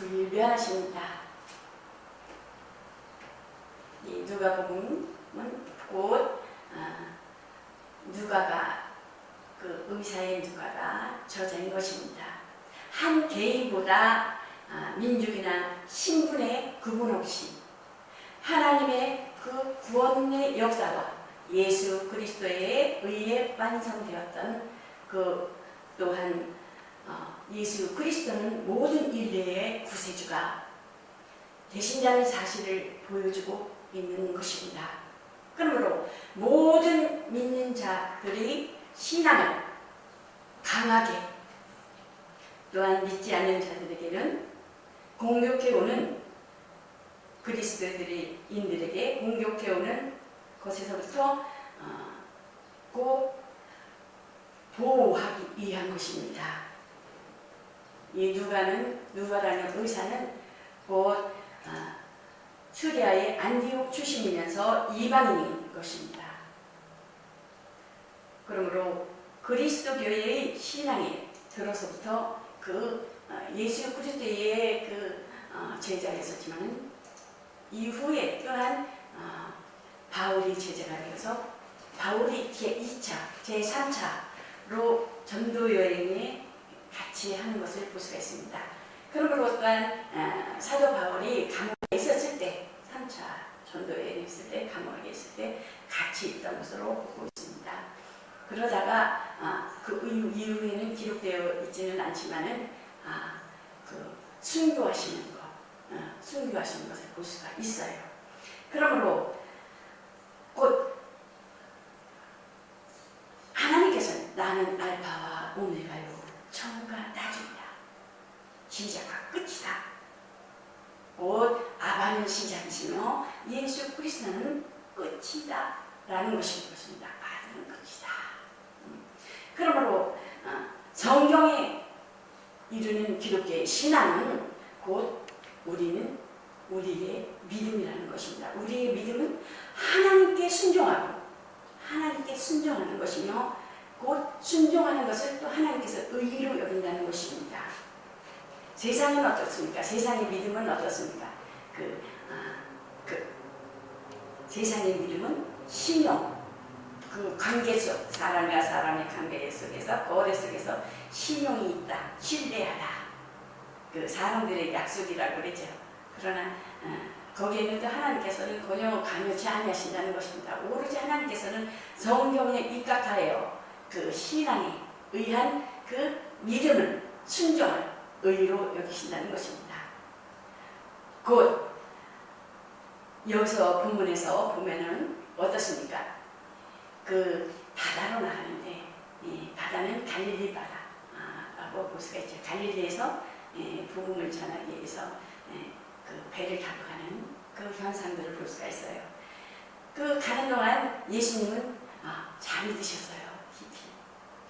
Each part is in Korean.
불변하십니다. 이 누가복음은 곧 누가가 그 의사의 누가가 저자인 것입니다. 한 개인보다 민족이나 신분의 구분 없이 하나님의 그 구원의 역사와 예수 그리스도의 의에 완성되었던 그 또한 예수 그리스도는 모든 인류의 구세주가 되신다는 사실을 보여주고 있는 것입니다. 그러므로 모든 믿는 자들이 신앙을 강하게 또한 믿지 않는 자들에게는 공격해오는 그리스도인들에게 공격해오는 것에서부터 꼭 보호하기 위한 것입니다. 이 누가라는 의사는 곧 수리아의 안디옥 출신이면서 이방인인 것입니다. 그러므로 그리스도교회의 신앙에 들어서부터 그 예수 그리스도의 그 제자였었지만 이후에 또한 바울이 제자가 되어서 바울이 제2차, 제3차로 전도 여행에 같이 하는 것을 볼 수가 있습니다. 그러므로 또한 사도 바울이 감옥에 있었을 때 3차 전도 여행에 있을 때 감옥에 있을 때 같이 있던 것으로 보고 있습니다. 그러다가 그 이후에는 기록되어 있지는 않지만은 그 순교하시는 것을 볼 수가 있어요. 그러므로 곧 하나님께서는 나는 알파와 오메가요 처음과 나중이다. 시작과 끝이다. 곧 아바는 시작이시며 예수 그리스도는 끝이다 라는 것입니다. 아들은 끝이다. 그러므로 성경에 이르는 기독교의 신앙은 곧 우리의 믿음이라는 것입니다. 우리의 믿음은 하나님께 순종하고 하나님께 순종하는 것이며 곧 순종하는 것을 또 하나님께서 의로 여긴다는 것입니다. 세상은 어떻습니까? 세상의 믿음은 어떻습니까? 세상의 믿음은 신용, 그 관계 속, 사람과 사람의 관계 속에서, 거래 속에서 신용이 있다, 신뢰하다. 그 사람들의 약속이라고 그러죠. 그러나 거기에는 또 하나님께서는 전혀 관여치 아니하신다는 것입니다. 오로지 하나님께서는 성경에 입각하여 그 신앙에 의한 그 믿음을, 순종을 의로 여기신다는 것입니다. 곧 여기서 본문에서 보면은 어떻습니까? 그 바다로 나가는데 바다는 갈릴리 바다라고 볼 수가 있죠. 갈릴리에서 복음을 전하기 위해서 그 배를 타고 가는 그 현상들을 볼 수가 있어요. 그 가는 동안 예수님은 잠이 드셨어요.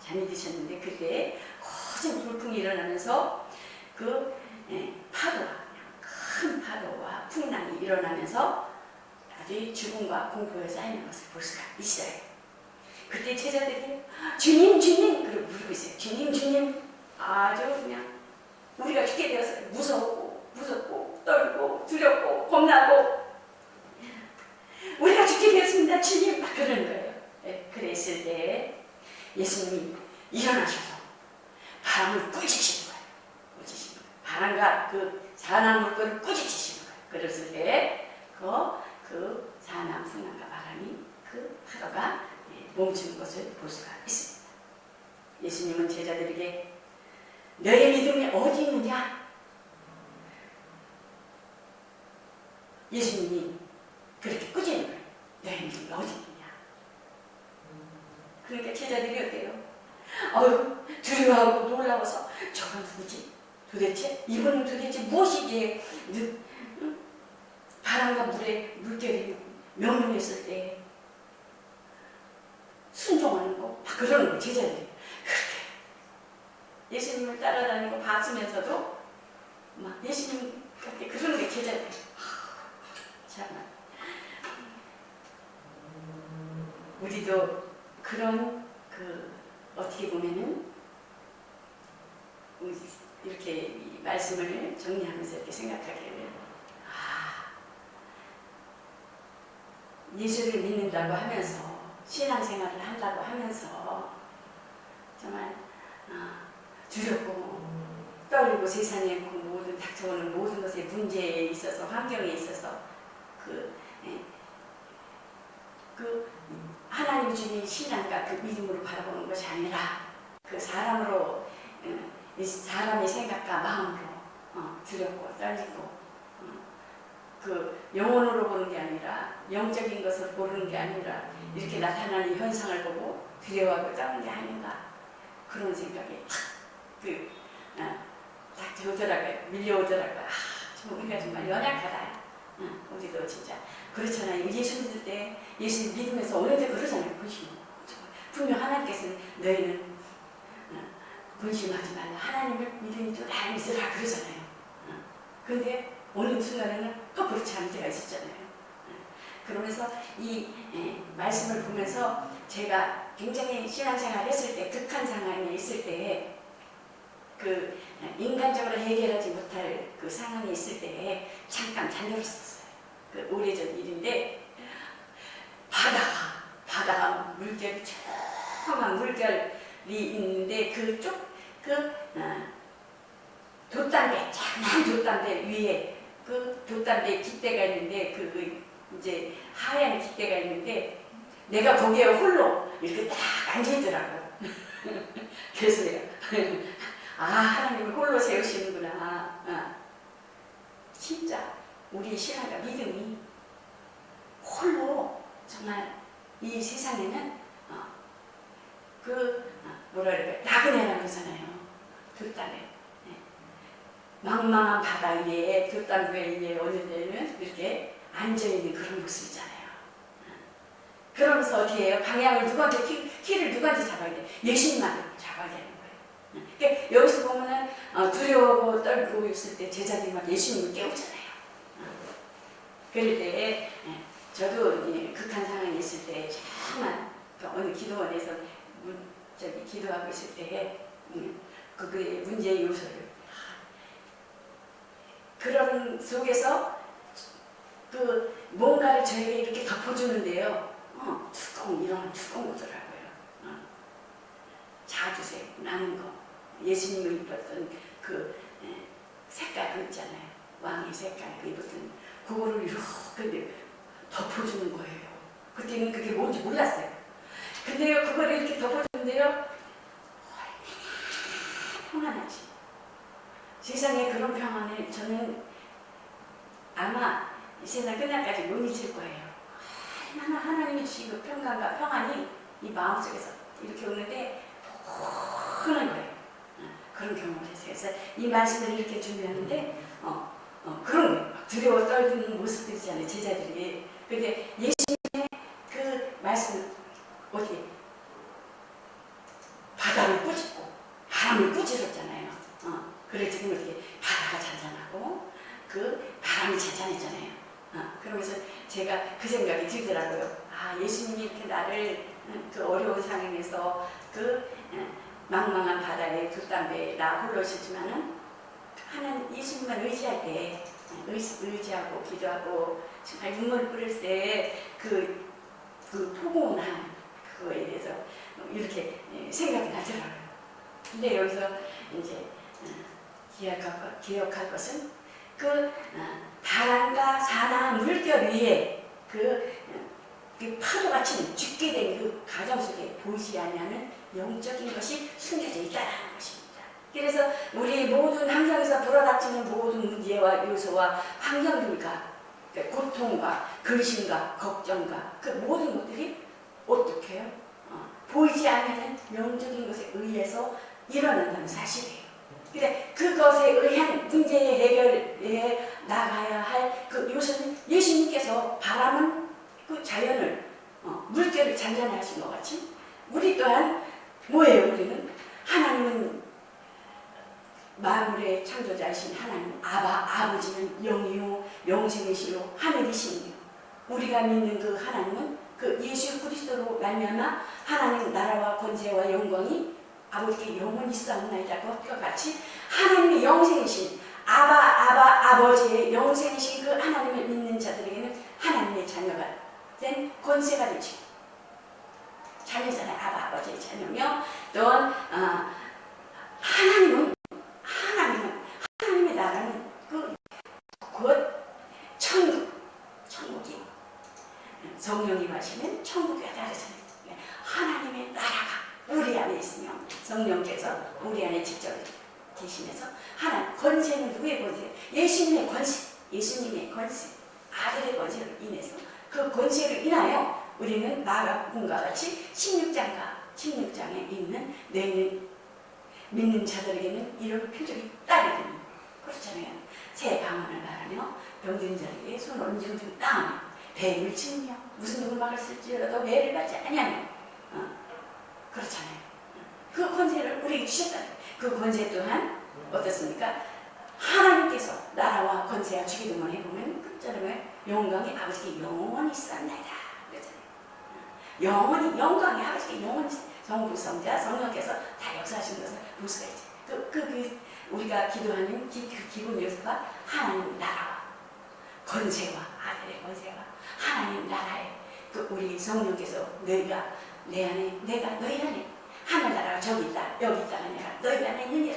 잠이 드셨는데 그때 커진 돌풍이 일어나면서 그 파도가 큰 파도와 풍랑이 일어나면서 아주 죽음과 공포에 쌓이는 것을 볼 수가 있어요. 그때 제자들이 주님 주님 그러고 부르고 있어요. 주님 주님 아주 그냥 우리가 죽게 되었어요. 무섭고 떨고 두렵고 겁나고 우리가 죽게 되었습니다. 주님 막 그러는 거예요. 그랬을 때 예수님이 일어나셔서 바람을 꾸짖으시는 거예요. 바람과 그 산악 물결을 꾸짖으시는 거예요. 그랬을 때 그 산악 풍랑과 바람이 그 파도가 멈추는 것을 볼 수가 있습니다. 예수님은 제자들에게 너의 믿음이 어디 있느냐? 예수님이 그렇게 꾸짖는 거예요. 너의 믿음이 어디 있느냐? 그러니까 제자들이 어때요? 두려워하고 놀라워서 저건 누구지? 도대체 이분은 도대체 무엇이기에 바람과 물결이 명령했을 때 순종하는 거 막 그러는 거예요. 제자들이 그렇게 예수님을 따라다니고 봤으면서도 막 예수님한테 그러는 게 제자들이 참 우리도 그런 어떻게 보면은 이렇게 이 말씀을 정리하면서 이렇게 생각하기를, 아, 예수를 믿는다고 하면서 신앙생활을 한다고 하면서 정말 두렵고 떨리고 세상에 그 모든 닥쳐오는 모든 것의 문제에 있어서 환경에 있어서 그 하나님 주신 신앙과 그 믿음으로 바라보는 것이 아니라 그 사람으로 사람의 생각과 마음으로 두렵고 떨리고 그 영혼으로 보는 게 아니라 영적인 것을 보는 게 아니라 이렇게 나타나는 현상을 보고 두려워하고 떠는 게 아닌가 그런 생각이 딱 오더라고요. 밀려오더라고요. 우리가 정말 연약하다. 우리도 진짜 그렇잖아요. 예수 믿을 때 예수 믿으면서 오늘도 그러잖아요. 근심. 분명 하나님께서는 너희는 근심하지 말라. 하나님을 믿으니 또 나를 믿으라 그러잖아요. 그런데 어느 순간에는 또 그렇지 않을 때가 있었잖아요. 그러면서 이 말씀을 보면서 제가 굉장히 신앙생활 했을 때 극한 상황에 있을 때 그 인간적으로 해결하지 못할 그 상황이 있을 때 잠깐 잠들었었어요. 그 오래전 일인데 바다가 물결이 조그만 물결이 있는데 돛담배 작은 돛담배 위에 그 돛담배 깃대가 있는데 이제 하얀 깃대가 있는데 내가 거기에 홀로 이렇게 딱 앉아있더라고요. 그래서 내가 하나님을 홀로 세우시는구나. 진짜 우리 신앙과 믿음이 홀로 정말 이 세상에는 뭐라 그럴까 나그네라는 거잖아요. 돛담배 망망한 바다 위에 돛담배 위에 어느 데는 이렇게 앉아있는 그런 모습이잖아요. 그러면서 어떻게 해요? 방향을 누구한테 키를 누구한테 잡아야 돼? 예수님만 잡아야 되는 거예요. 그러니까 여기서 보면은 두려워하고 떨고 있을 때 제자들이 막 예수님을 깨우잖아요. 그럴 때 저도 극한 상황에 있을 때 정말 어느 기도원에서 기도하고 있을 때 그의 문제의 요소를 그런 속에서 뭔가를 저에게 이렇게 덮어주는데요. 이런 두꺼운 거더라고요. 자주색 나는 거 예수님을 입었던 색깔 있잖아요. 왕의 색깔 입었던 그거를 이렇게 덮어주는 거예요. 그때는 그게 뭔지 몰랐어요. 근데요 그걸 이렇게 덮어주는데요 평안하지. 세상에 그런 평안을 저는 아마 이 세상 끝날까지 못 잊을 거예요. 얼마나 하나님이 주신 그 평강과 평안이 이 마음속에서 이렇게 오는데 흔한 거예요. 그런 경험을 했어요. 그래서 이 말씀을 이렇게 준비하는데 그런 거예요. 두려워 떨리는 모습들이잖아요. 제자들이. 근데 예수님의 그 말씀은 어떻게 바다를 꾸짖고 바람을 꾸짖었잖아요. 그럴 때는 어떻게 바다가 잔잔하고 그 바람이 잔잔했잖아요. 그러면서 제가 그 생각이 들더라고요. 예수님이 이렇게 나를 그 어려운 상황에서 망망한 바다에 돛담배에 나 홀로 있었지만은 하나님 예수님만 의지할 때 의지하고 기도하고 정말 눈물을 뿌릴 때 그 포근한 그거에 대해서 이렇게 생각이 나더라고요. 근데 여기서 이제 기억할 것은 바람과 사나 물결 위에 그 파도가 치는 죽게 된 그 가정 속에 보이지 아니하는 영적인 것이 숨겨져 있다는 것입니다. 그래서 우리 모든 환경에서 불어닥치는 모든 문제와 요소와 환경들과 고통과 근심과 걱정과 그 모든 것들이 어떻게 해요? 보이지 않는 영적인 것에 의해서 일어난다는 사실이에요. 근데 그것에 의한 문제의 해결에 나가야 할 그 요소는 예수님께서 바람은 그 자연을 물결을 잔잔하게 하신 것 같이 우리 또한 뭐예요? 우리는 하나님은 만물의 창조자이신 하나님 아버지는 영이요 영생이시요 하늘이시며 우리가 믿는 그 하나님은 그 예수 그리스도로 말미암아 하나님 나라와 권세와 영광이 아버지께 영원히 있사옵나이다. 그것과 같이 하나님의 영생이신 아버지의 영생이신 그 하나님을 믿는 자들에게는 하나님의 자녀가 된 권세가 되죠. 자녀잖아요. 아버지의 자녀며 또한 하나님의 나라는 곧 천국이 성령이 마시면 천국이 다르잖아요. 하나님의 나라가 우리 안에 있으며 성령께서 우리 안에 직접 계시면서 하나님 권세는 누구의 권세? 예수님의 권세, 아들의 권세를 인해서 그 권세를 인하여 우리는 마가복음과 같이 16장에 있는 너희는 믿는 자들에게는 이런 표적이 따르더니 그렇잖아요. 새 방언을 말하며 병든 자에게 손 얹은 등 땅 배를 치며 무슨 누굴 막을 쓸지라도 배를 받지 아니하며 그렇잖아요. 그 권세를 우리에게 주셨다는 그 권세 또한 어떻습니까? 하나님께서 나라와 권세와 주기도만 해보면 끝자락에 영광이 아버지께 영원히 싼나이다 그러잖아요. 영원히 영광이 아버지께 영원히 성부 성자 성령께서 다 역사하신 것을 볼 수가 있죠. 우리가 기도하는 그 기본 요소가 하나님 나라와 권세와 아들의 권세와 하나님 나라에 그 우리 성령께서 너희가 내 안에 내가 너희 안에 하늘나라가 저기 있다 여기 있다가 아니라 너희 안에 있느니라.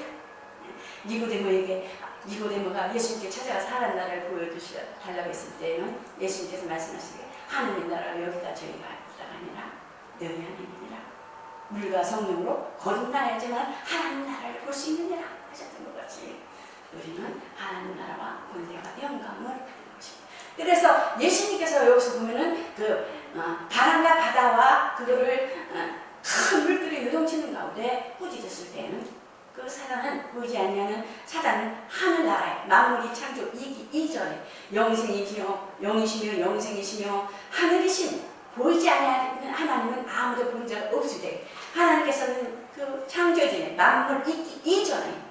니고데모가 예수님께 찾아가서 하나님 나라를 보여달라고 했을 때는 예수님께서 말씀하시기를 하나님 나라가 여기다 저기가 있다가 아니라 너희 안에 있느니라. 물과 성령으로 거듭나야지만 하나님 나라를 볼 수 있느니라 하셨던 것 같이 우리는 하나님 나라와 권세와 영광을 받는 것입니다. 그래서 예수님께서 여기서 보면은 바람과 바다와 그거를 큰 물들이 요동치는 가운데 꾸짖었을 때는 그 사단은 보이지 아니하는 사단은 하늘나라에 만물이 창조이기 이전에 영이시며 영생이시며 하늘이신 보이지 아니하는 하나님은 아무도 본 자가 없으되 하나님께서는 그 창조전에 만물 있기 이전에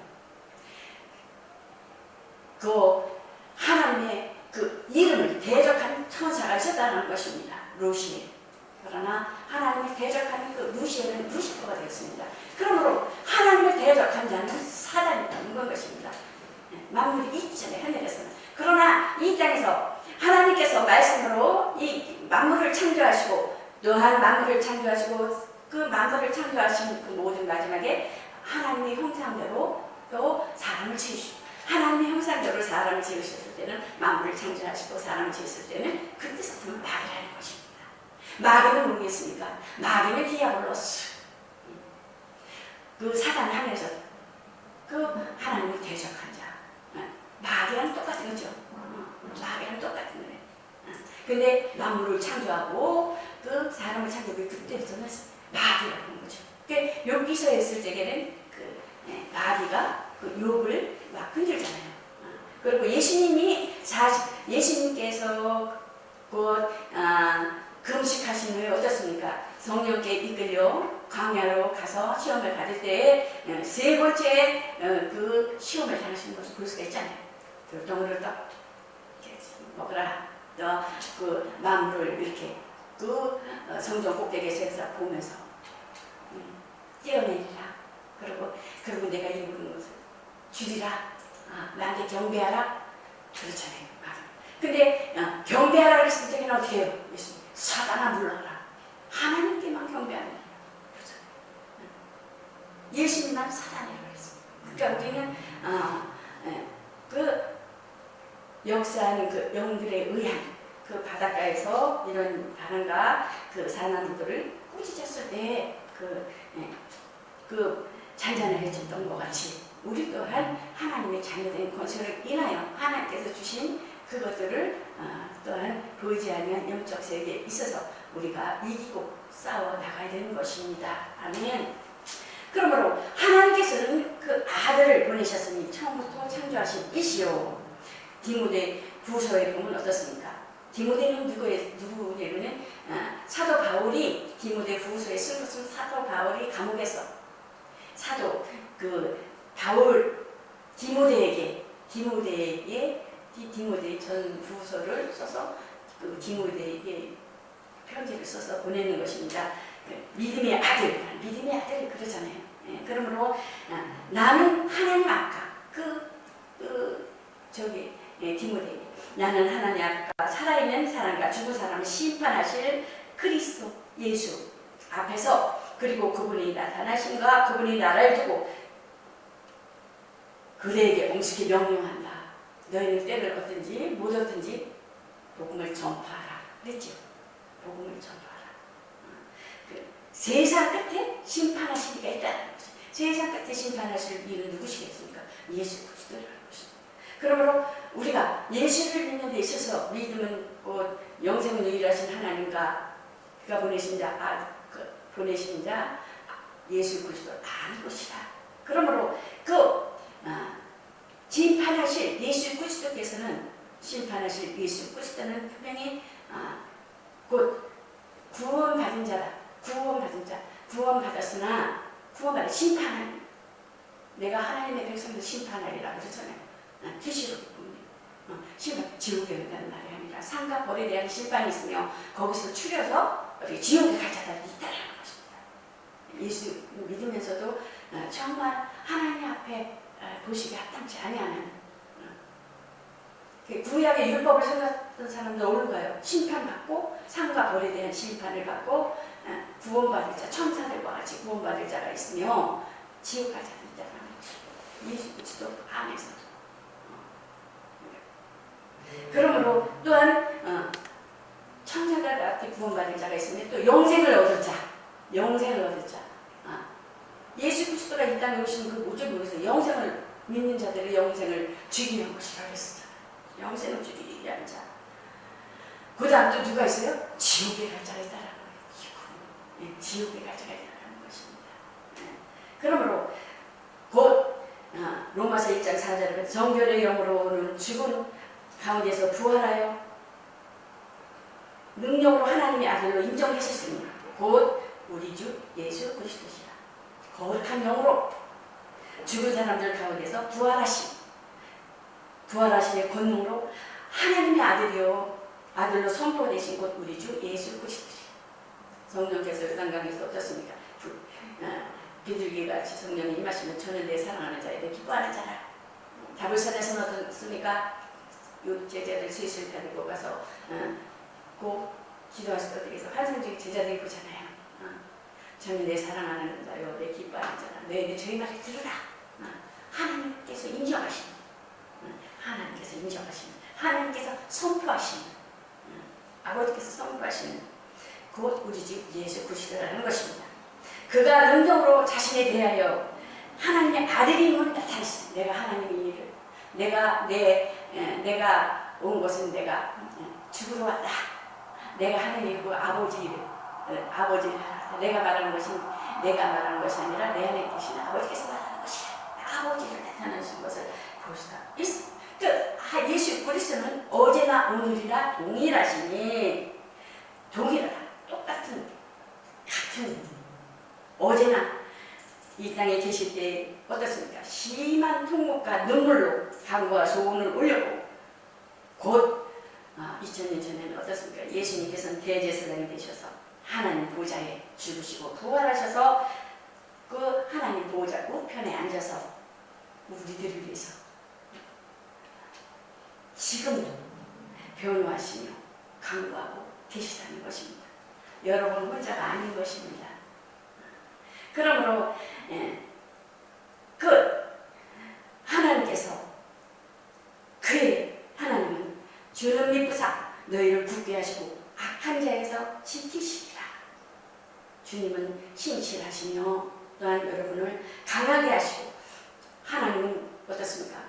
그 하나님의 그 이름을 대적한 천사가 있었다는 것입니다. 루시엘. 그러나 하나님을 대적하는 그 루시엘은 루시퍼가 되었습니다. 그러므로 하나님을 대적한 자는 사단이라는 것입니다. 만물이 있기 전에 하늘에서는. 그러나 이 땅에서 하나님께서 말씀으로 이 만물을 창조하시고 또한 만물을 창조하시고 그 만물을 창조하신 그 모든 마지막에 하나님의 형상대로 또 사람을 지으시고 하나님의 형상대로 사람을 지으셨을 때는 만물을 창조하시고 사람을 지으셨을 때는 그 뜻을 보면 마귀라는 것입니다. 마귀는 뭐겠습니까? 마귀는 디아블로스. 그 사단 하늘에서 그 하나님을 대적한 자. 마귀랑 똑같은 거죠. 마귀랑 똑같은 거예요. 근데 만물을 창조하고 그 사람을 창조하고 그때부터는 마귀라는 거죠. 그러니까 욥기서에 있을 때에는 그 마귀가 그 욥을 막 흔들잖아요. 그리고 예수님께서 곧 금식하신 후에 어떻습니까? 성령께 이끌려 광야로 가서 시험을 받을 때 세 번째 그 시험을 당하시는 것을 볼 수가 있잖아요. 그 덩어리를 딱 먹으라. 또 그 만물을 이렇게 그 성전 꼭대기에서 보면서 떼어내리라. 그리고 내가 이루는 것을 주리라. 나한테 경배하라. 그렇잖아요. 근데 경배하라 그랬을 때는 어떻게 해요? 사단아 물러가라. 하나님께만 경배하는 거예요. 예수님만 사단이라고 그랬어요. 그러니까 우리는 그 역사하는 그 영들에 의한 그 바닷가에서 이런 바람과 그 사나무들을 꾸짖었을 때 그 잔잔해졌던 것 같이 우리 또한 하나님의 자녀된 권세를 인하여 하나님께서 주신 그것들을 또한 보이지 않는 영적 세계에 있어서 우리가 이기고 싸워 나가야 되는 것입니다. 아멘. 그러므로 하나님께서는 그 아들을 보내셨으니 처음부터 창조하신 이시요. 디모데 후서에 보면 어떻습니까? 디모데는 누구냐면은 사도 바울이 디모데 후서에 쓴 것은 사도 바울이 감옥에서 바울 디모데에게 디모데 전 후서를 써서 그 디모데에게 편지를 써서 보내는 것입니다. 믿음의 아들 그러잖아요. 그러므로 나는 하나님 앞과 디모데에게 나는 하나님 앞과 살아있는 사람과 죽은 사람을 심판하실 그리스도 예수 앞에서 그리고 그분이 나타나심과 그분이 나라를 두고 그대에게 엄숙히 명령한다. 너희는 때를 얻든지 못 얻든지 복음을 전파하라. 그랬죠. 복음을 전파하라. 세상 끝에 심판하실 이가 있다는 거죠. 세상 끝에 심판하실 이는 누구시겠습니까? 예수 그리스도라는 것입니다. 그러므로 우리가 예수를 믿는 데 있어서 믿음은 영생을 유일하신 하나님과 그가 보내신 자, 보내신 자 예수 그리스도를 아는 것이다. 그러므로 심판하실 예수 그리스도께서는 심판하실 예수 그리스도는 분명히 곧 구원받은 자다. 구원받은 자, 구원받았으나 구원받은 심판하리. 내가 하나님의 백성들 심판하리라고 그러잖아요. 계시록 심판, 지옥에 간다는 말이 아니라 상과 벌에 대한 심판이 있으며 거기서 추려서 지옥에 갈 자들이 있다는 것입니다. 예수 믿으면서도 정말 하나님 앞에 보시기 합당치 아니하는 구약의 율법을 생각했던 사람들 어디로 가요? 심판받고 상과 벌에 대한 심판을 받고 구원받을 자, 천사들과 같이 구원받을 자가 있으며 지옥 갈 자들이 있다는 것이 예수 그리스도 안에서. 그러므로 또한 천사가 같이 구원받을 자가 있으며 또 영생을 얻을 자, 영생을 얻을 자. 예수 그리스도가 이 땅에 오신 그 목적에서 영생을 믿는 자들의 영생을 주기 위한 것이라고 했습니다. 영생을 주기 위한 자. 그 다음 또 누가 있어요? 지옥에 갈 자가 있다라는 거예요. 지옥에 갈 자가 있다라는 것입니다. 그러므로 곧 로마서 1장 4절에 정결의 영으로는 죽은 가운데서 부활하여 능력으로 하나님의 아들로 인정되셨으니 곧 우리 주 예수 그리스도시라. 거룩한 영으로 죽은 사람들 가운데서 부활하심의 권능으로 하나님의 아들로 선포되신 곧 우리 주 예수 그리스도시라. 성령께서 요단강에서 어떻습니까? 비둘기같이 성령이 임하시면 저는 내 사랑하는 자에 대해 기뻐하는 자라. 다불산에서는 어떻습니까? 요 제자들 셋을 데리고 가서 고 기도하실 때 그래서 환상적인 제자들이 보잖아요. 저는 내 사랑하는 자요, 내 기뻐하는 자라. 너희들 저희 말을 들으라. 하나님께서 인정하시는, 하나님께서 인정하시는, 하나님께서 선포하시는, 아버지께서 선포하시는 곧 우리 주 예수 그리스도라는 것입니다. 그가 능력으로 자신에 대하여 하나님의 아들임을 나타냈어요. 내가 하나님의 일을, 내가 온 것은 내가 죽으러 왔다. 내가 하나님의 그 아버지를 하라. 내가 말하는 것은 내가 말하는 것이 아니라 내 안에 계신 아버지께서 말하는 것이야. 아버지를 나타내신 것을 볼 수가 있어. 예수 그리스도는 어제나 오늘이나 동일하시니 동일하다. 같은 어제나 이 땅에 계실 때 어떻습니까? 심한 통곡과 눈물로 간구와 소원을 올렸고 곧 2000년 전에는 어떻습니까? 예수님께서는 대제사장이 되셔서 하나님 보좌에 죽으시고 부활하셔서 그 하나님 보좌 우편에 앉아서 우리들을 위해서 지금도 변호하시며 간구하고 계시다는 것입니다. 여러분 혼자가 아닌 것입니다. 그러므로 하나님께서 하나님은 주는 미쁘사 너희를 굳게 하시고 악한 자에서 지키시리라. 주님은 신실하시며 또한 여러분을 강하게 하시고 하나님은 어떻습니까?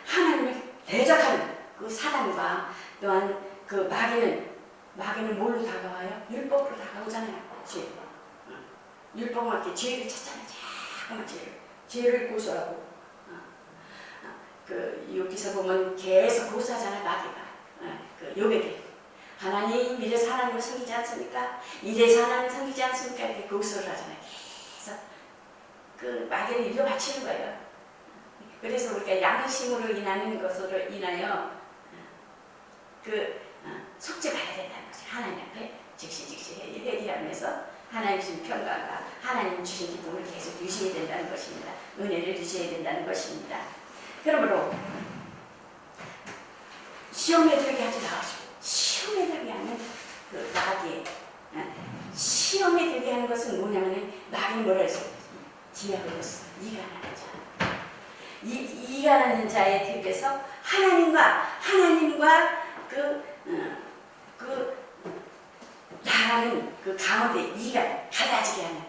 하나님을 대적하는 그 사단과 또한 그 마귀는 뭘로 다가와요? 율법으로 다가오잖아요. 죄. 율법은 이렇게 죄를 찾잖아요. 자꾸만 죄를 고소하고. 여기서 보면 계속 고소하잖아요. 마귀가. 요백에. 하나님 이래서 하나님을 섬기지 않습니까? 이래서 하나님 섬기지 않습니까? 이렇게 고소를 하잖아요. 계속. 그 마귀를 일로 바치는 거예요. 그래서 우리가 양심으로 인하는 것으로 인하여 속죄받아야 된다는 거죠. 하나님 앞에 즉시 회개하면서 하나님 주신 평강과 하나님 주신 기쁨을 계속 주셔야 된다는 것입니다. 은혜를 주셔야 된다는 것입니다. 그러므로 시험에 들게 하지 마시고, 시험에 들게 하는 그 마귀의, 시험에 들게 하는 것은 뭐냐면 마귀는 뭐라 했어요? 디아블로스, 이간하는 자. 이간하는 자의 득에서 하나님과 나라는 그 가운데 이간, 갈라지게 하는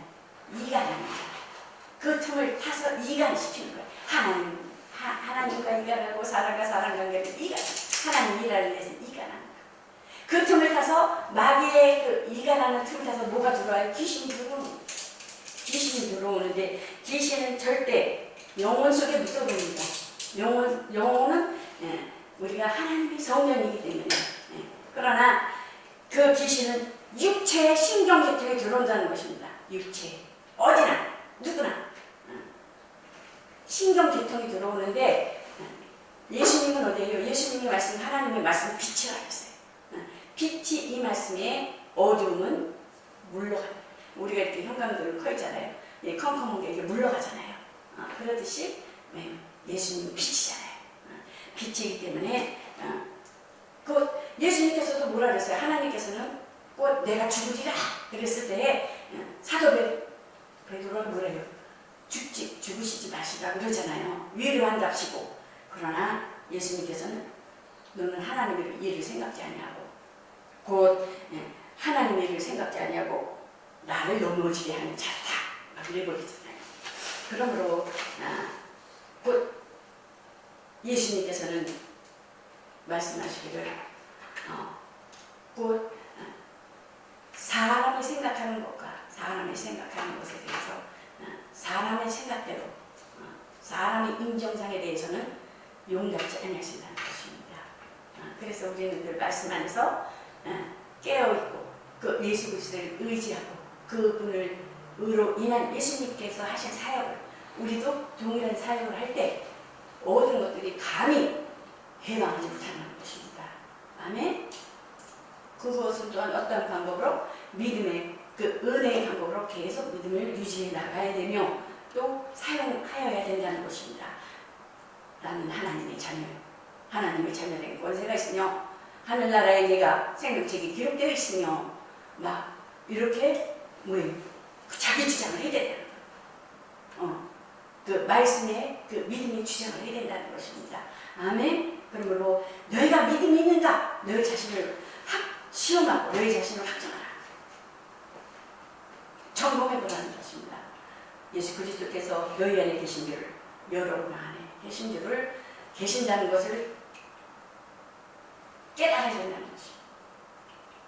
이간하는 자. 그 틈을 타서 이간시키는 거예요. 하나님과 이간하고 사람과 사람 관계를 이간, 하나님 일하는 데서 이간하는 거예요. 그 틈을 타서 마귀의 그 이간하는 틈을 타서 뭐가 들어와요? 귀신이 들어오는데 귀신은 절대 영혼 속에 묻어버립니다. 영혼은 우리가 하나님의 성령이기 때문에 그러나 그 귀신은 육체의 신경계통에 들어온다는 것입니다. 육체 어디나 누구나 신경계통이 들어오는데 예수님은 어디에요? 예수님이 말씀 하나님의 말씀 빛이라 했어요. 빛이 이 말씀에 어두움은 물러가요. 우리가 이렇게 형광등을 켜 있잖아요. 예, 컴컴한 게 이렇게 물러가잖아요. 그렇듯이 예수님은 빛이잖아요. 빛이기 때문에 그 예수님께서도 뭐라 그랬어요? 하나님께서는 꼭 내가 죽으리라 그랬을 때 사도 베드로가 뭐래요? 죽으시지 마시라 그러잖아요. 위로한답시고. 그러나 예수님께서는 너는 하나님의 일을 생각지 아니하고 곧 하나님의 일을 생각지 아니하고 나를 넘어지게 하는 자다 막 이래버리잖아요. 그러므로 곧 예수님께서는 말씀하시기를 곧 사람이 생각하는 것과 사람이 생각하는 것에 대해서 사람의 생각대로 사람의 인정상에 대해서는 용납지 아니하신다는 것입니다. 그래서 우리는 늘 말씀 안에서 깨어있고 그 예수 그리스도를 의지하고 그분으로 인한 예수님께서 하신 사역을 우리도 동일한 사역을 할 때 모든 것들이 감히 해방하지 못하는 것입니다. 아멘. 그것은 또한 어떤 방법으로 믿음의 그 은혜의 방법으로 계속 믿음을 유지해 나가야 되며 또 사용하여야 된다는 것입니다. 나는 하나님의 자녀, 하나님의 자녀된 권세가 있으며 하늘나라에 내가 생명책이 기록되어 있으며 막 이렇게 자기 주장을 해야 된다는 거예요. 그 말씀에 그 믿음의 주장을 해야 된다는 것입니다. 아멘. 그러므로 너희가 믿음이 있는가? 너희 자신을 시험하고 너희 자신을 확정하라. 점검해보라는 것입니다. 예수 그리스도께서 너희 안에 계신 줄을, 여러분 안에 계신 줄을, 계신다는 것을 깨달아야 된다는 것입니다.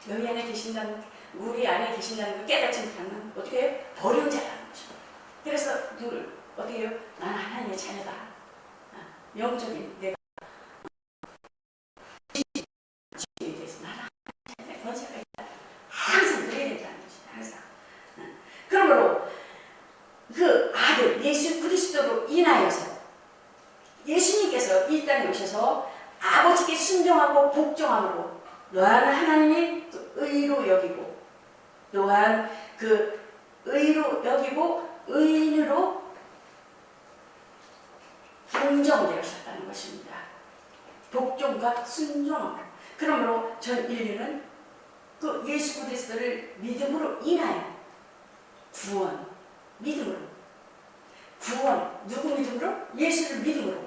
너희 안에 계신다는, 우리 안에 계신다는 걸 깨닫지 못하면 어떻게 해요? 버린 자라는 것입니다. 그래서 누굴 어떻게 해요? 나는 하나님의 자녀다. 영적인 내가 지혜에 대해서 나는 하나님의 권세가 있다. 항상 그래야 된다는 것입니다. 항상. 그러므로 그 아들 예수 그리스도로 인하여서 예수님께서 이 땅에 오셔서 아버지께 순종하고 복종함으로 또한 하나님의 그 의로 여기고 또한 그 의로 여기고 의인으로 인정되셨다는 것입니다. 복종과 순종함. 그러므로 전 인류는 그 예수 그리스도를 믿음으로 인하여 구원, 믿음으로 구원, 누구 믿음으로? 예수를 믿음으로.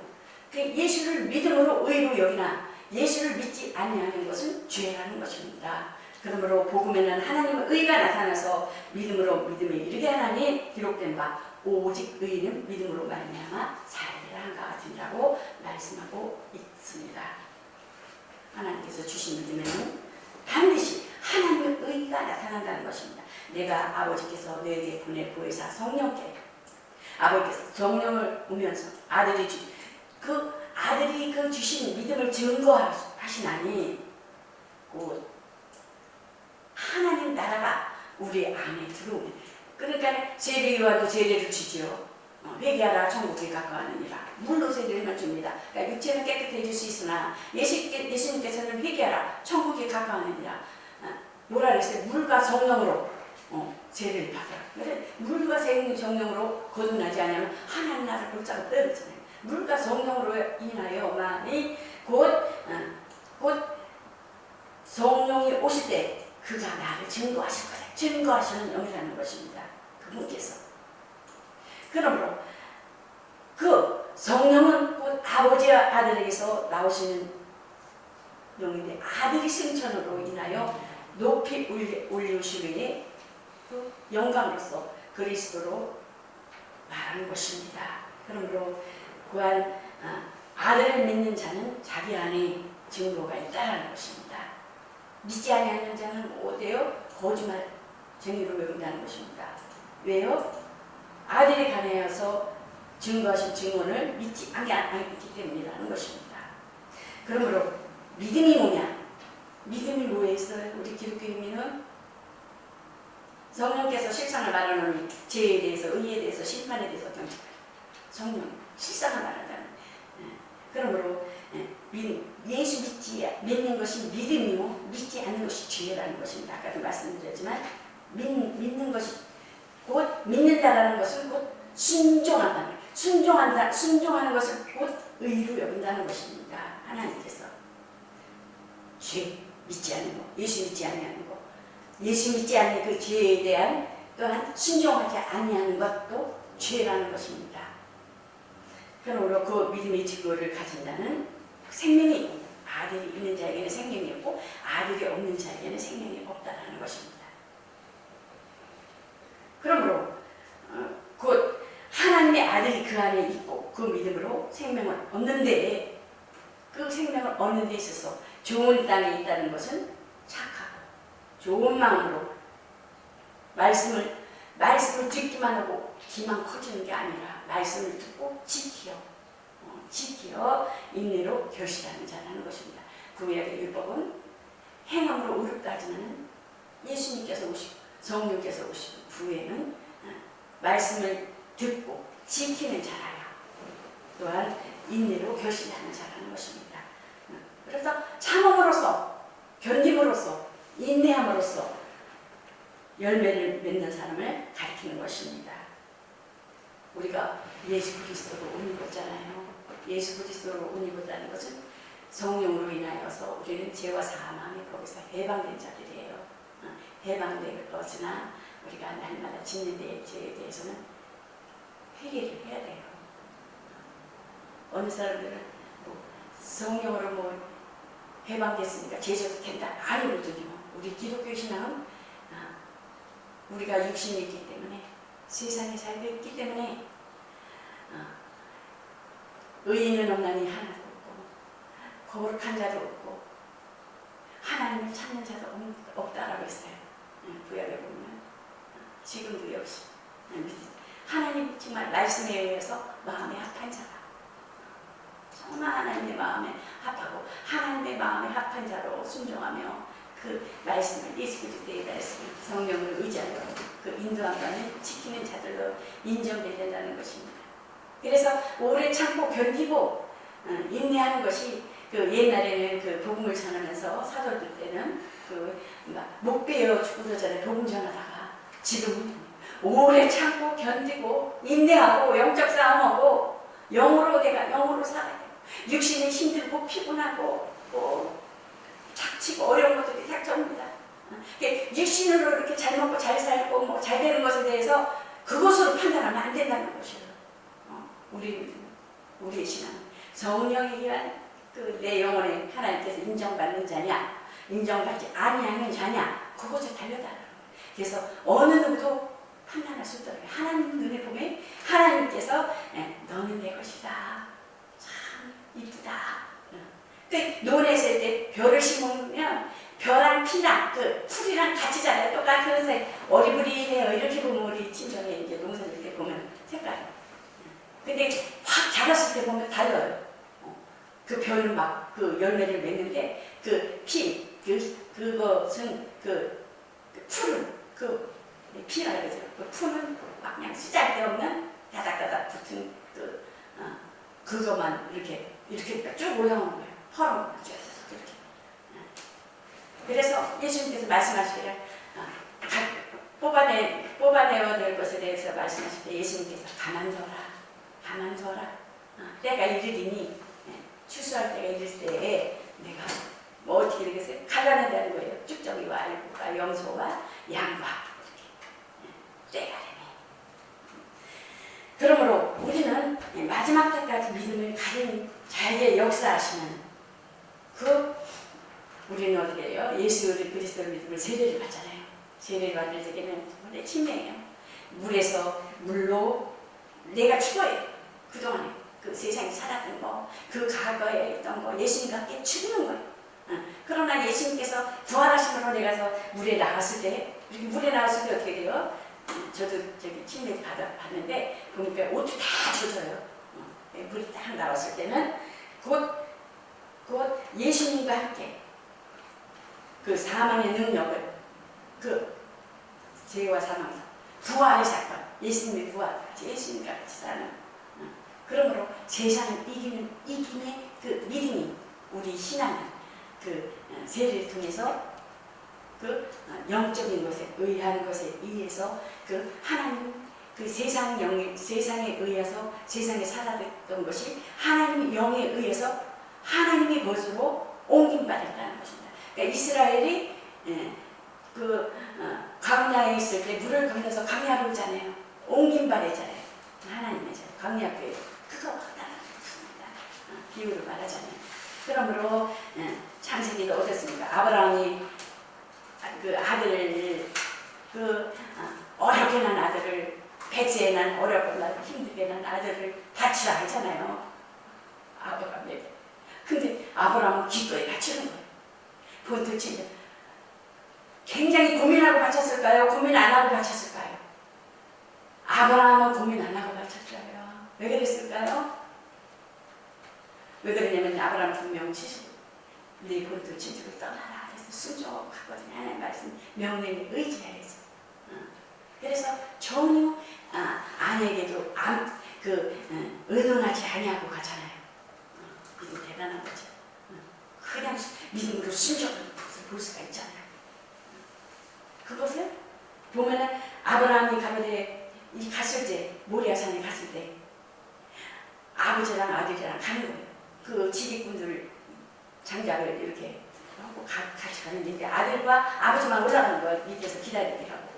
그 예수를 믿음으로 의로 여기나 예수를 믿지 아니하는 것은 죄라는 것입니다. 그러므로 복음에는 하나님의 의가 나타나서 믿음으로 믿음에 이르게 하나니 기록된 바 오직 의인은 믿음으로 말미암아 살리라 한가 같으니라고 말씀하고 있습니다. 하나님께서 주신 믿음에는 반드시 하나님의 의가 나타난다는 것입니다. 내가 아버지께서 너에게 보혜사 성령께 아버지께서 성령을 오면서 아들이 주신 믿음을 증거하시나니 곧 하나님 나라가 우리 안에 들어오는. 그러니까 세례 요한도 세례를 주지요. 회개하라 천국에 가까워하느니라. 물로 세례를 줍니다. 그러니까 육체는 깨끗해질 수 있으나 예수님께서는 회개하라 천국에 가까워하느니라. 뭐라 그랬어요? 물과 성령으로 세례를 받아라. 그래 물과 성령으로 거듭나지 않으면 하나님 나라를 붙잡고 떨어지잖아요. 물과 성령으로 인하여만이 곧 성령이 오실 때 그가 나를 증거하실 거다. 증거하시는 영이라는 것입니다. 그분께서. 그러므로 그 성령은 곧 아버지와 아들에게서 나오시는 영인데 아들이 승천으로 인하여 높이 올리시기에 그 영광으로서 그리스도로 말하는 것입니다. 그러므로 그한 아들을 믿는 자는 자기 안에 증거가 있다는 것입니다. 믿지 아니하는 자는 어때요? 거짓말쟁이로 외운다는 것입니다. 왜요? 아들이 관하여서 증거하신 증언을 믿지 않기 때문이라는 것입니다. 그러므로 믿음이 뭐냐? 믿음이 뭐에 있어요? 우리 기독교인은 성령께서 실상을 말하는 죄에 대해서, 의에 대해서, 심판에 대해서 경청하는 성령, 실상을 말한다는. 그러므로 예수 믿는 것이 믿음이요 믿지 않는 것이 죄라는 것입니다. 아까도 말씀드렸지만 믿는 것이 곧 믿는다라는 것은 곧 순종한다. 순종하는 것을 곧 의로 여긴다는 것입니다. 하나님께서 죄 믿지 않는 것, 예수 믿지 않는 것, 예수 믿지 않는 그 죄에 대한 또한 순종하지 아니하는 것도 죄라는 것입니다. 그러므로 그 믿음의 증거를 가진다는 생명이 있고 아들이 있는 자에게는 생명이 없고 아들이 없는 자에게는 생명이 없다는 것입니다. 그러므로 곧 하나님의 아들이 그 안에 있고 그 믿음으로 생명을 얻는데 그 생명을 얻는 데 있어서 좋은 땅에 있다는 것은 착하고 좋은 마음으로 말씀을 듣기만 하고 귀만 커지는 게 아니라 말씀을 듣고 지키어 인내로 결실하는 자라는 것입니다. 구약의 율법은 행함으로 의롭다 하지만 예수님께서 오시고 성령께서 오시고 후에는 말씀을 듣고 지키는 자라야 또한 인내로 결실하는 자라는 것입니다. 그래서 참음으로써 견딤으로써 인내함으로써 열매를 맺는 사람을 가리키는 것입니다. 우리가 예수 그리스도로 옷 입었잖아요. 예수 그리스도로 옷 입었다는 것은 성령으로 인하여서 우리는 죄와 사망이 거기서 해방된 자들이에요. 해방된 것이나 우리가 날마다 짓는 데 죄에 대해서는 회개를 해야 돼요. 어느 사람들은 성령으로 해방됐으니까 죄져도 된다. 아니거든요. 우리 기독교 신앙은 우리가 육신이 있기 때문에 세상에 살고 있기 때문에 의인은 없나니 하나도 없고 거룩한 자도 없고 하나님을 찾는 자도 없다라고 했어요. 구약에 보면 지금도 역시 하나님 정말 말씀에 의해서 마음에 합한 자다. 정말 하나님의 마음에 합하고 하나님의 마음에 합한 자로 순종하며 그 말씀을 예수 그리스도의 말씀을 성령을 의지하여 그 인도함을 지키는 자들로 인정된다는 것입니다. 그래서 오래 참고 견디고 인내하는 것이 그 옛날에는 그 복음을 전하면서 사도들 때는 그 목 베어 죽으러전에 복음 전하다가 지금은 오래 참고 견디고 인내하고 영적 싸움하고 영으로 살아야 돼요. 육신이 힘들고 피곤하고 닥치고 어려운 것들이 닥쳐옵니다. 육신으로 이렇게 잘 먹고 잘 살고 잘 되는 것에 대해서 그것으로 판단하면 안 된다는 것이에요. 우리의 신앙은 성령에 의한 내 영혼에 하나님께서 인정받는 자냐 인정받지 아니하는 자냐 그것에 달려다라는 거예요. 그래서 어느 누구도 판단할 수 없더라고요. 하나님 눈에 보면 하나님께서 너는 내 것이다. 참 이쁘다. 논에 있을 때 별을 심으면 별랑 피랑 그 풀이랑 같이 자라요. 똑같은 색 어리부리해요. 이렇게 보면 우리 친정에 이제 농사 질 때 보면 색깔이. 근데 확 자랐을 때 보면 달라요. 그 별은 막 그 열매를 맺는데 그 피 그것은 그 풀은 그 피라 그러죠. 그 풀은 막 그냥 쓰잘데없는 다닥다닥 붙은 그것만 이렇게 쭉 올라오는 거예요. 펄은 쭉 이렇게. 그래서 예수님께서 말씀하시기를 뽑아내야 될 것에 대해서 말씀하실 때 예수님께서 가만둬라. 때가 이르리니 추수할 때가 이를 때에 내가 어떻게 되겠어요? 갈라낸다는 거예요. 염소와 양과 이렇게 때가림이. 그러므로 우리는 마지막 때까지 믿음을 가진 자에게 역사하시는 그 우리는 어떻게 해요? 예수 그리스도를 믿으면 세례를 받잖아요. 세례를 받을 때는 정말 침례예요. 물에서 물로 내가 죽어요. 그동안에 그 세상에 살았던 거, 그 과거에 있던 거, 예수님과 함께 죽는 거예요. 그러나 예수님께서 부활하심으로 내가서 물에 나갔을 때, 이렇게 물에 나갔을 때 어떻게 돼요? 저도 저기 침례 받았는데 보니까 옷이 다 젖어요. 물이 딱 나왔을 때는 곧 예수님과 함께 그 사망의 능력을, 그 죄와 사망, 부활의 사건, 예수님의 부활, 예수님과 같이 사는. 그러므로 세상을 이김의 그 믿음이 우리 신앙은 그 세례를 통해서 그 영적인 것에 의한 것에 의해서 그 하나님 그 세상에 의해서 세상에 살아왔던 것이 하나님의 영에 의해서 하나님의 것으로 옮김받았다는 것입니다. 그러니까 이스라엘이 광야에 있을 때 물을 건너서 광야로 오잖아요. 옮김받았잖아요. 하나님의 광야교회 그거 따라붙습니다. 비유를 말하자면. 그러므로 창세기가 어떻습니까? 아브라함이 그 아들을 어렵게 난 아들을 백세에 난 어렵고 난 힘들게 난 아들을 바치라 하잖아요. 아브라함에게. 근데 아브라함은 기꺼이 바치는 거예요. 본토친데 굉장히 고민하고 바쳤을까요? 고민 안 하고 바쳤을까요? 아브라함은 고민 안 하고 바쳤어요. 왜 그랬을까요? 왜 그러냐면 아브라함은 분명 70 네 본토 친척을 떠나라 그래서 순종하거든요. 하나님 말씀 명령에 의지하여서. 그래서 전혀 아내에게도 의논하지 아니하고 가잖아요. 믿음 대단한 거죠. 그냥 믿음으로 순종하는 것을 볼 수가 있잖아요. 그것을 보면은 아브라함이 갔을 때 모리아산에 갔을 때 아버지랑 아들이랑 가는 거예요. 그 지휘꾼들 장작을 이렇게 하고 같이 가는데 아들과 아버지만 올라가는 거예요. 밑에서 기다리게 하고.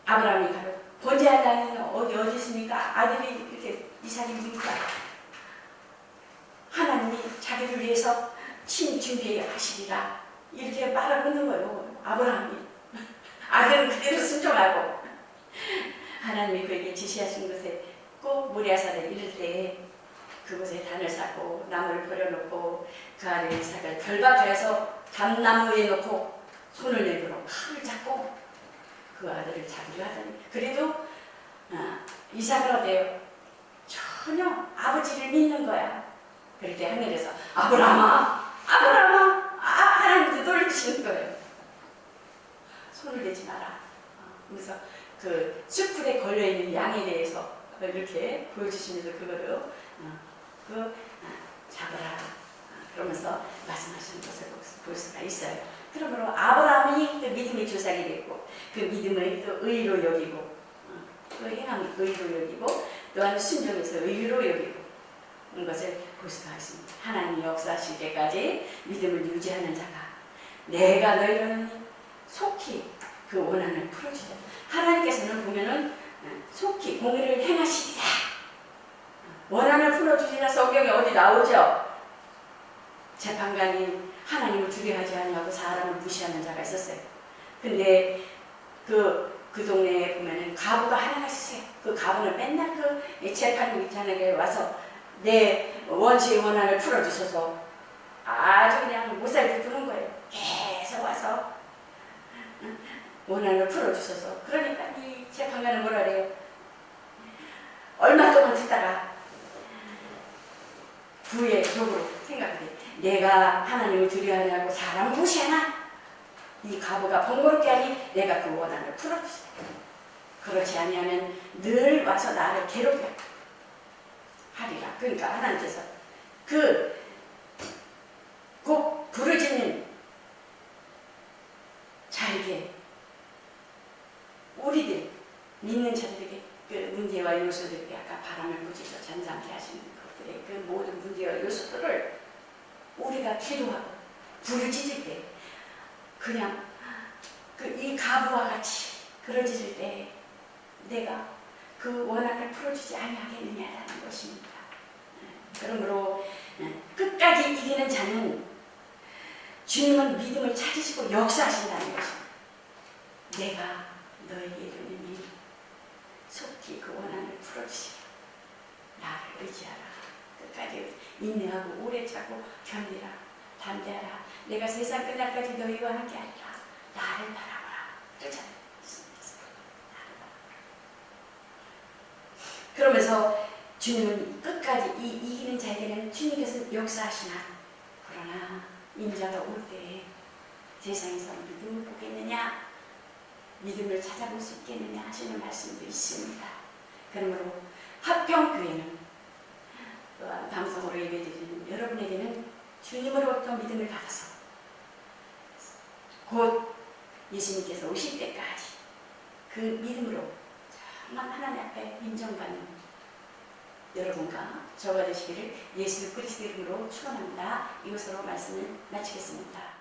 아브라함이 가요. 번제할 어디 있습니까? 아들이 이렇게 이삭입니까? 하나님이 자기를 위해서 친 준비하시리라 이렇게 말하고 있는 거예요. 아브라함이. 아들은 그대로 순종하고 하나님이 그에게 지시하신 것에 꼭 모리아산에 이를 때 그곳에 단을 쌓고 나무를 버려놓고 그 아들 이삭을 결박하여서 담나무 위에 놓고 손을 내밀어 칼을 잡고 그 아들을 잡으려 하더니 그래도 이삭을 어때요? 전혀 아버지를 믿는 거야. 그럴 때 하늘에서 아브라함아 하나님도 놀리시는 거예요. 손을 내지 마라. 그래서 그 숯불에 걸려있는 양에 대해서 이렇게 보여주시면서 그거를 잡아라 그러면서 말씀하시는 것을 볼 수가 있어요. 그러므로 아브라함이 그 믿음의 조상이 됐고 그 믿음을 또 의로 여기고 그 행함을 의로 여기고 또한 순종에서 의로 여기고 그런 것을 볼 수가 있습니다. 하나님이 역사하실 때까지 믿음을 유지하는 자가 내가 너희를 속히 그 원한을 풀어주자. 하나님께서는 보면은 속히 공의를 행하시리라. 원한을 풀어주시라. 성경에 어디 나오죠? 재판관이 하나님을 두려워하지 아니하고 사람을 무시하는 자가 있었어요. 근데 그 동네에 보면은 가부가 하나가 있었어요. 그 가부는 맨날 그 재판장에게 와서 내 원수의 원한을 풀어주셔서 아주 그냥 못살게 구는 거예요. 계속 와서 원한을 풀어주셔서. 그러니까 이 재판관은 뭐라 그래요? 얼마 동안 듣다가 후에 속으로 생각하되 내가 하나님을 두려워하냐고 사람을 무시하나? 이 가부가 번거롭게 하니 내가 그 원한을 풀어주시다. 그렇지 아니하면 늘 와서 나를 괴롭혀 하리라. 그러니까 하나님께서 곧 부르짖는 자에게 우리들 믿는 자들에게 그 문제와 요소들에게 아까 바람을 부지서 잠잠케 하시는 것들의 그 모든 문제와 요소들을 우리가 기도하고 부르짖을 때 그냥 이 가부와 같이 그러질 때 내가 그 원한을 풀어주지 아니하겠느냐라는 것입니다. 그러므로 끝까지 이기는 자는 주님은 믿음을 찾으시고 역사하신다는 것입니다. 내가 너에게 이르노니 속히 그 원한을 풀어주시라. 나를 의지하라. 끝까지 인내하고 오래 참고 견디라. 담대하라. 내가 세상 끝날까지 너희와 함께 하리라. 나를 바라보라. 그렇잖아요. 그러면서 주님은 끝까지 이기는 자에게는 주님께서 역사하시나 그러나 인자가 올 때에 세상에서 믿음을 보겠느냐 믿음을 찾아볼 수 있겠느냐 하시는 말씀도 있습니다. 그러므로 화평교회는 방송으로 예배드리는 여러분에게는 주님으로부터 믿음을 받아서 곧 예수님께서 오실 때까지 그 믿음으로 정말 하나님 앞에 인정받는 여러분과 저가 되시기를 예수 그리스도 이름으로 축원합니다. 이것으로 말씀을 마치겠습니다.